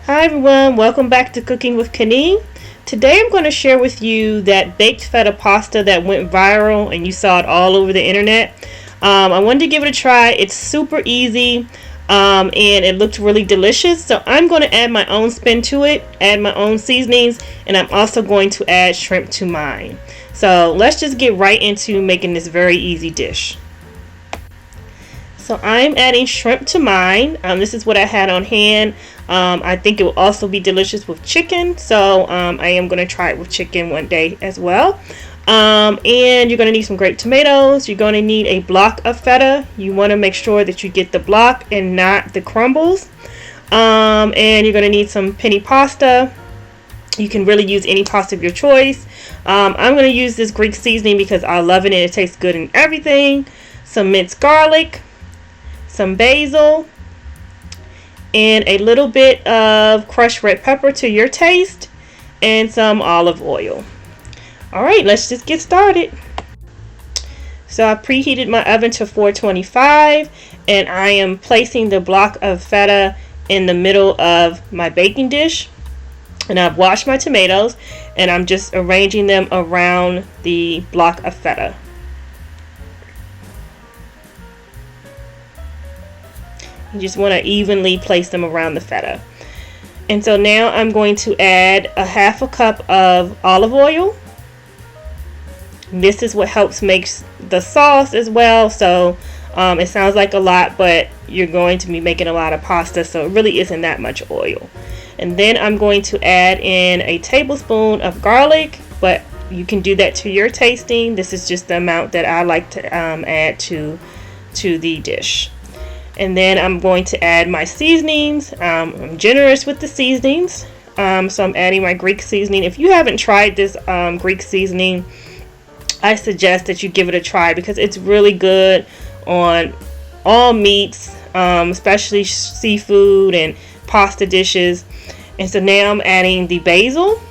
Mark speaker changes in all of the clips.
Speaker 1: Hi everyone, welcome back to Cooking with Kani. Today I'm going to share with you that baked feta pasta that went viral and you saw it all over the internet. I wanted to give it a try. It's super easy and it looked really delicious. So I'm going to add my own spin to it, add my own seasonings, and I'm also going to add shrimp to mine. So let's just get right into making this very easy dish. So I'm adding shrimp to mine. This is what I had on hand. I think it will also be delicious with chicken. So I am going to try it with chicken one day as well. And you're going to need some grape tomatoes. You're going to need a block of feta. You want to make sure that you get the block and not the crumbles. And you're going to need some penne pasta. You can really use any pasta of your choice. I'm going to use this Greek seasoning because I love it and it tastes good in everything. Some minced garlic, some basil, and a little bit of crushed red pepper to your taste, and some olive oil. Alright, let's just get started. So I preheated my oven to 425 and I am placing the block of feta in the middle of my baking dish. And I've washed my tomatoes and I'm just arranging them around the block of feta. You just want to evenly place them around the feta. And so now I'm going to add a half a cup of olive oil. This is what helps make the sauce as well. So it sounds like a lot, but you're going to be making a lot of pasta, so it really isn't that much oil. And then I'm going to add in a tablespoon of garlic, but you can do that to your tasting. This is just the amount that I like to add to the dish. And then I'm going to add my seasonings. I'm generous with the seasonings. So I'm adding my Greek seasoning. If you haven't tried this Greek seasoning, I suggest that you give it a try because it's really good on all meats, especially seafood and pasta dishes. And so now I'm adding the basil.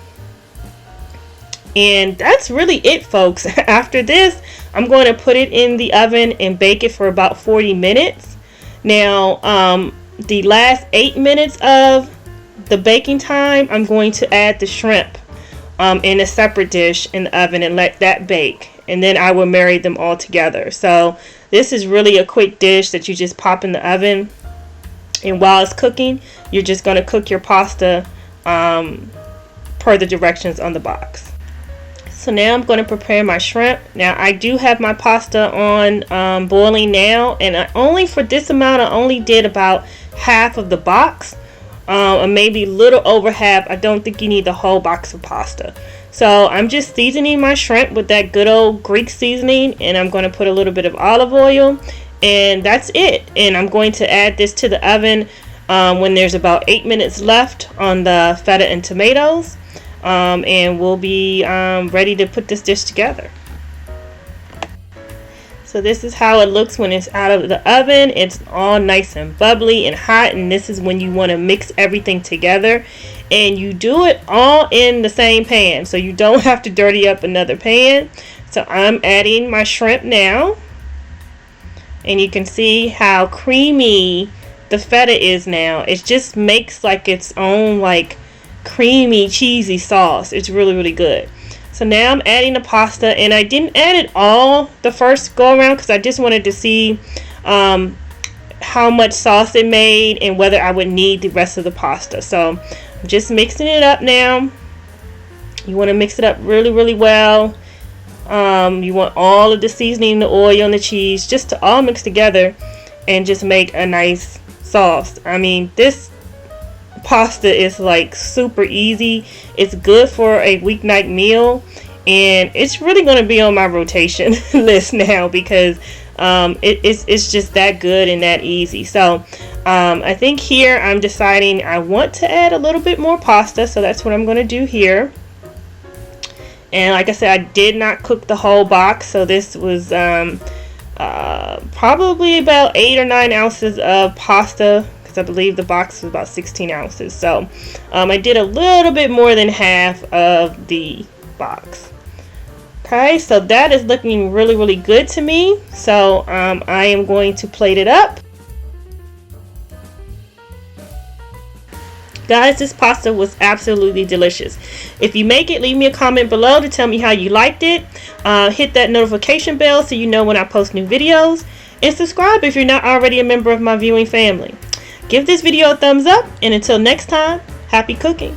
Speaker 1: And that's really it, folks. After this, I'm going to put it in the oven and bake it for about 40 minutes. Now, the last 8 minutes of the baking time, I'm going to add the shrimp in a separate dish in the oven and let that bake. And then I will marry them all together. So this is really a quick dish that you just pop in the oven. And while it's cooking, you're just going to cook your pasta per the directions on the box. So now I'm going to prepare my shrimp. Now I do have my pasta on boiling now, and for this amount I only did about half of the box, or maybe a little over half. I don't think you need the whole box of pasta. So I'm just seasoning my shrimp with that good old Greek seasoning, and I'm going to put a little bit of olive oil, and that's it. And I'm going to add this to the oven when there's about 8 minutes left on the feta and tomatoes. And we'll be ready to put this dish together. So this is how it looks when it's out of the oven. It's all nice and bubbly and hot, and this is when you want to mix everything together, and you do it all in the same pan, so you don't have to dirty up another pan. So I'm adding my shrimp now, and you can see how creamy the feta is now. It just makes like its own creamy cheesy sauce. It's really good. So now I'm adding the pasta, and I didn't add it all the first go around because I just wanted to see how much sauce it made and whether I would need the rest of the pasta. So I'm just mixing it up now. You want to mix it up really well. You want all of the seasoning, the oil, and the cheese just to all mix together and just make a nice sauce. I mean, this pasta is super easy. It's good for a weeknight meal, and it's really going to be on my rotation list now because it's just that good and that easy. So I think here I'm deciding I want to add a little bit more pasta, so that's what I'm going to do here. And like I said, I did not cook the whole box, so this was probably about 8 or 9 ounces of pasta. I believe the box was about 16 ounces. So I did a little bit more than half of the box. Okay, so that is looking really good to me. So I am going to plate it up. Guys, this pasta was absolutely delicious. If you make it, leave me a comment below to tell me how you liked it. Hit that notification bell so you know when I post new videos. And subscribe if you're not already a member of my viewing family. Give this video a thumbs up, and until next time, happy cooking.